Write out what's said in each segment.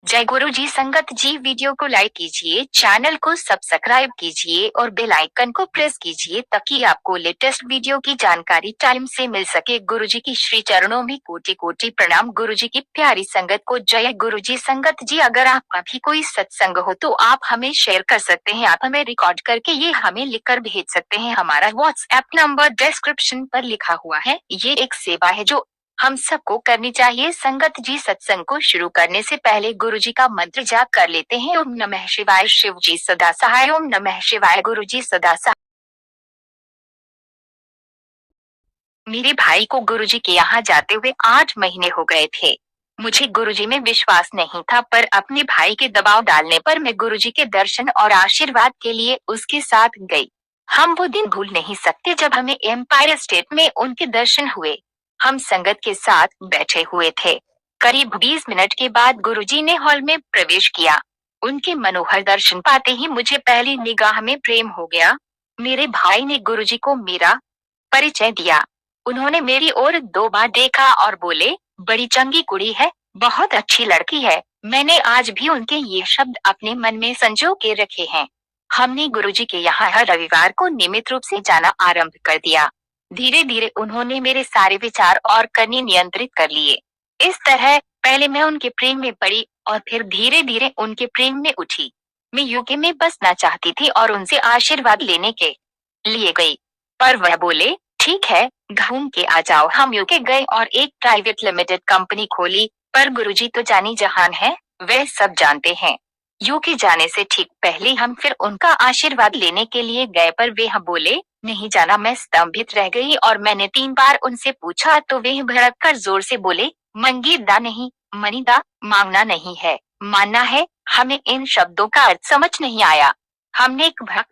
जय गुरु जी। संगत जी, वीडियो को लाइक कीजिए, चैनल को सब्सक्राइब कीजिए और बेल आइकन को प्रेस कीजिए ताकि आपको लेटेस्ट वीडियो की जानकारी टाइम से मिल सके। गुरु जी की श्री चरणों में कोटि कोटि प्रणाम। गुरु जी की प्यारी संगत को जय गुरु जी। संगत जी, अगर आपका भी कोई सत्संग हो तो आप हमें शेयर कर सकते हैं। आप हमें रिकॉर्ड करके ये हमें लिखकर भेज सकते हैं। हमारा व्हाट्सएप नंबर डिस्क्रिप्शन पर लिखा हुआ है। ये एक सेवा है जो हम सबको करनी चाहिए। संगत जी, सत्संग को शुरू करने से पहले गुरु जी का मंत्र जाप कर लेते हैं। ओम नमः शिवाय। शिव जी सदा सहाय। ओम नमः शिवाय। गुरु जी सदा सहाय। मेरे भाई को गुरु जी के यहाँ जाते हुए 8 महीने हो गए थे। मुझे गुरु जी में विश्वास नहीं था, पर अपने भाई के दबाव डालने पर मैं गुरु जी के दर्शन और आशीर्वाद के लिए उसके साथ गई। हम वो दिन भूल नहीं सकते जब हमें एम्पायर स्टेट में उनके दर्शन हुए। हम संगत के साथ बैठे हुए थे। करीब 20 मिनट के बाद गुरुजी ने हॉल में प्रवेश किया। उनके मनोहर दर्शन पाते ही मुझे पहली निगाह में प्रेम हो गया। मेरे भाई ने गुरुजी को मेरा परिचय दिया। उन्होंने मेरी ओर 2 बार देखा और बोले, बड़ी चंगी कुड़ी है, बहुत अच्छी लड़की है। मैंने आज भी उनके ये शब्द अपने मन में संजो के रखे हैं। हमने गुरुजी के यहाँ हर रविवार को नियमित रूप से जाना आरंभ कर दिया। धीरे धीरे उन्होंने मेरे सारे विचार और करनी नियंत्रित कर लिए। इस तरह पहले मैं उनके प्रेम में पड़ी और फिर धीरे धीरे उनके प्रेम में उठी। मैं यूके में बसना चाहती थी और उनसे आशीर्वाद लेने के लिए गई, पर वह बोले, ठीक है, घूम के आ जाओ। हम यूके गए और एक प्राइवेट लिमिटेड कंपनी खोली। पर गुरुजी तो जानी जहान है, वे सब जानते हैं। यूके जाने से ठीक पहले हम फिर उनका आशीर्वाद लेने के लिए गए, पर वे हम बोले, नहीं जाना। मैं स्तंभित रह गई और मैंने 3 बार उनसे पूछा तो वे भड़क कर जोर से बोले, मंगीदा नहीं, मनीदा, मांगना नहीं है, मानना है। हमें इन शब्दों का अर्थ समझ नहीं आया। हमने एक भक्त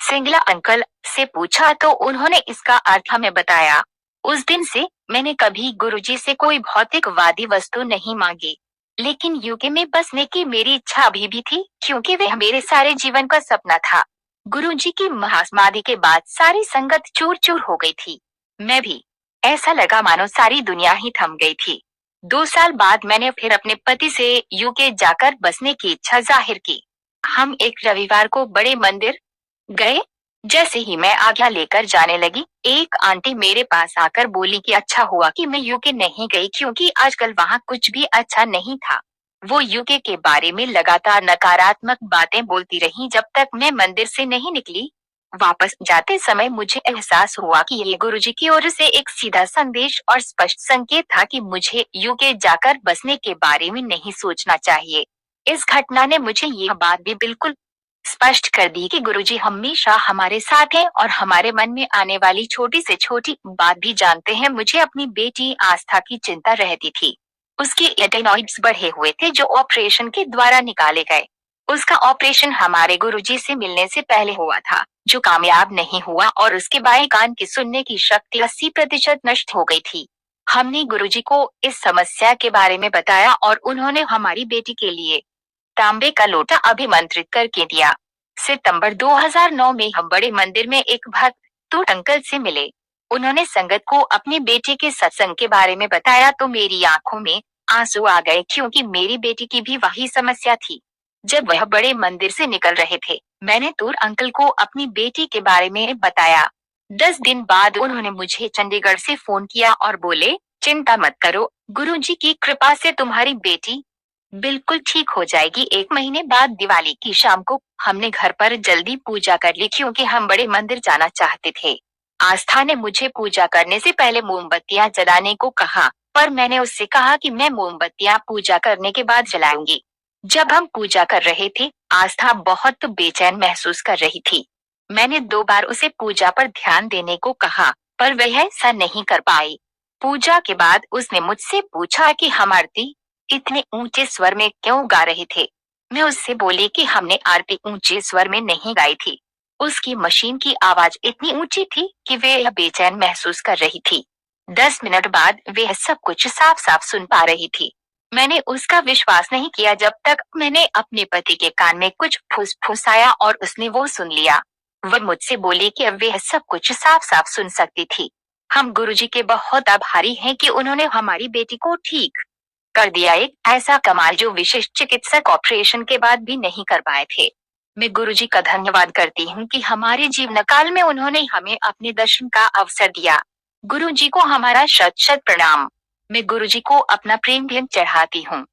सिंगला अंकल से पूछा तो उन्होंने इसका अर्थ हमें बताया। उस दिन से मैंने कभी गुरुजी से कोई भौतिकवादी वस्तु नहीं मांगी। लेकिन यूके में बसने की मेरी इच्छा अभी भी थी, क्योंकि वह मेरे सारे जीवन का सपना था। गुरुजी की महासमाधि के बाद सारी संगत चूर चूर हो गई थी। मैं भी। ऐसा लगा मानो सारी दुनिया ही थम गई थी। 2 साल बाद मैंने फिर अपने पति से यूके जाकर बसने की इच्छा जाहिर की। हम एक रविवार को बड़े मंदिर गए। जैसे ही मैं आज्ञा लेकर जाने लगी, एक आंटी मेरे पास आकर बोली कि अच्छा हुआ कि मैं यूके नहीं गई, क्योंकि आजकल वहाँ कुछ भी अच्छा नहीं था। वो यूके के बारे में लगातार नकारात्मक बातें बोलती रही जब तक मैं मंदिर से नहीं निकली। वापस जाते समय मुझे एहसास हुआ कि ये गुरुजी की ओर से एक सीधा संदेश और स्पष्ट संकेत था कि मुझे यूके जाकर बसने के बारे में नहीं सोचना चाहिए। इस घटना ने मुझे यह बात भी बिल्कुल स्पष्ट कर दी कि गुरुजी हमेशा हमारे साथ हैं और हमारे मन में आने वाली छोटी से छोटी बात भी जानते हैं। मुझे अपनी बेटी आस्था की चिंता रहती थी। उसके एडेनॉइड्स बढ़े हुए थे जो ऑपरेशन के द्वारा निकाले गए। उसका ऑपरेशन हमारे गुरुजी से मिलने से पहले हुआ था, जो कामयाब नहीं हुआ, और उसके बाएं कान की सुनने की शक्ति 80% नष्ट हो गई थी। हमने गुरुजी को इस समस्या के बारे में बताया और उन्होंने हमारी बेटी के लिए तांबे का लोटा अभिमंत्रित करके दिया। सितंबर 2009 में हम बड़े मंदिर में एक भक्त टूट अंकल से मिले। उन्होंने संगत को अपने बेटे के सत्संग के बारे में बताया तो मेरी आंखों में आंसू आ गए, क्योंकि मेरी बेटी की भी वही समस्या थी। जब वह बड़े मंदिर से निकल रहे थे, मैंने टूर अंकल को अपनी बेटी के बारे में बताया। 10 दिन बाद उन्होंने मुझे चंडीगढ़ से फोन किया और बोले, चिंता मत करो, गुरुजी की कृपा से तुम्हारी बेटी बिल्कुल ठीक हो जाएगी। 1 महीने बाद दिवाली की शाम को हमने घर पर जल्दी पूजा कर ली, क्योंकि हम बड़े मंदिर जाना चाहते थे। आस्था ने मुझे पूजा करने से पहले मोमबत्तियां जलाने को कहा, पर मैंने उससे कहा कि मैं मोमबत्तियां पूजा करने के बाद जलाऊंगी। जब हम पूजा कर रहे थे, आस्था बहुत बेचैन महसूस कर रही थी। मैंने 2 बार उसे पूजा पर ध्यान देने को कहा, पर वह ऐसा नहीं कर पाई। पूजा के बाद उसने मुझसे पूछा कि हम आरती इतने ऊंचे स्वर में क्यों गा रहे थे। मैं उससे बोली कि हमने आरती ऊंचे स्वर में नहीं गाई थी। उसकी मशीन की आवाज इतनी ऊंची थी कि वह बेचैन महसूस कर रही थी। 10 मिनट बाद वह सब कुछ साफ साफ सुन पा रही थी। मैंने उसका विश्वास नहीं किया जब तक मैंने अपने पति के कान में कुछ फुसफुसाया और उसने वो सुन लिया। वह मुझसे बोली कि अब वह सब कुछ साफ साफ सुन सकती थी। हम गुरुजी के बहुत आभारी हैं कि उन्होंने हमारी बेटी को ठीक कर दिया, एक ऐसा कमाल जो विशिष्ट चिकित्सक ऑपरेशन के बाद भी नहीं कर पाए थे। मैं गुरुजी का धन्यवाद करती हूँ कि हमारे जीवन काल में उन्होंने हमें अपने दर्शन का अवसर दिया। गुरुजी को हमारा शत शत प्रणाम। मैं गुरुजी को अपना प्रेम भी चढ़ाती हूँ।